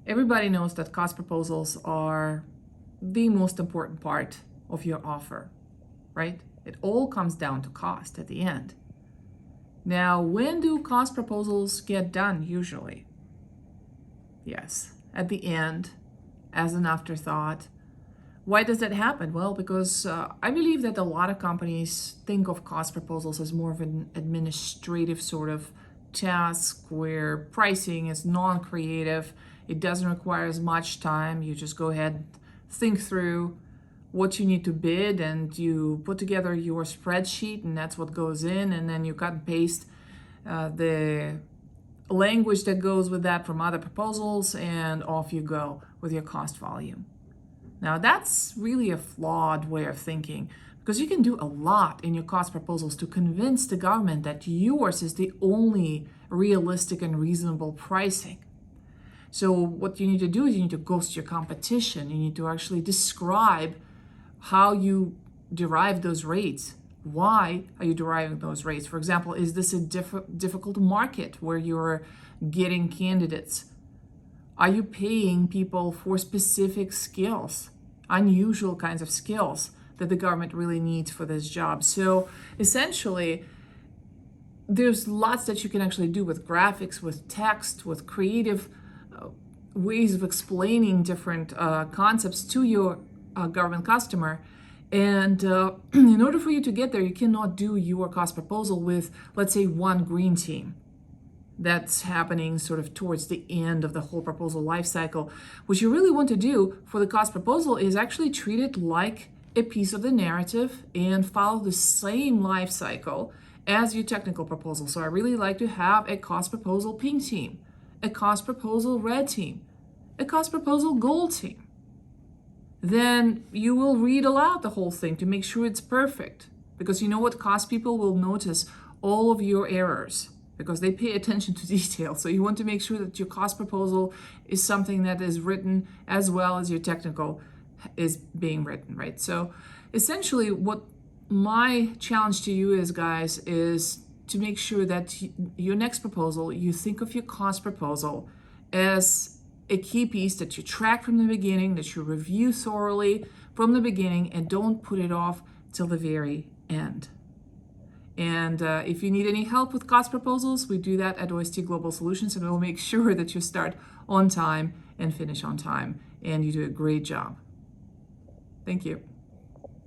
Everybody knows that cost proposals are the most important part of your offer, right? It all comes down to cost at the end. Now, when do cost proposals get done usually? Yes, at the end, as an afterthought. Why does that happen? Well, because I believe that a lot of companies think of cost proposals as more of an administrative sort of task where pricing is non-creative. It doesn't require as much time. You just go ahead, think through what you need to bid, and you put together your spreadsheet, and that's what goes in, and then you cut and paste the language that goes with that from other proposals, and off you go with your cost volume. Now, that's really a flawed way of thinking, because you can do a lot in your cost proposals to convince the government that yours is the only realistic and reasonable pricing. So what you need to do is you need to ghost your competition. You need to actually describe how you derive those rates. Why are you deriving those rates? For example, is this a difficult market where you're getting candidates? Are you paying people for specific skills, unusual kinds of skills that the government really needs for this job? So essentially, there's lots that you can actually do with graphics, with text, with creative ways of explaining different concepts to your government customer. And in order for you to get there, you cannot do your cost proposal with, let's say, one green team. That's happening sort of towards the end of the whole proposal lifecycle. What you really want to do for the cost proposal is actually treat it like a piece of the narrative and follow the same life cycle as your technical proposal. So I really like to have a cost proposal pink team, a cost proposal red team, a cost proposal gold team. Then you will read aloud the whole thing to make sure it's perfect, because you know what? Cost people will notice all of your errors because they pay attention to detail. So you want to make sure that your cost proposal is something that is written as well as your technical is being written, right? So essentially what my challenge to you is, guys, is to make sure that your next proposal, you think of your cost proposal as a key piece that you track from the beginning, that you review thoroughly from the beginning, and don't put it off till the very end. And if you need any help with cost proposals, we do that at OST Global Solutions, and we'll make sure that you start on time and finish on time, and you do a great job. Thank you.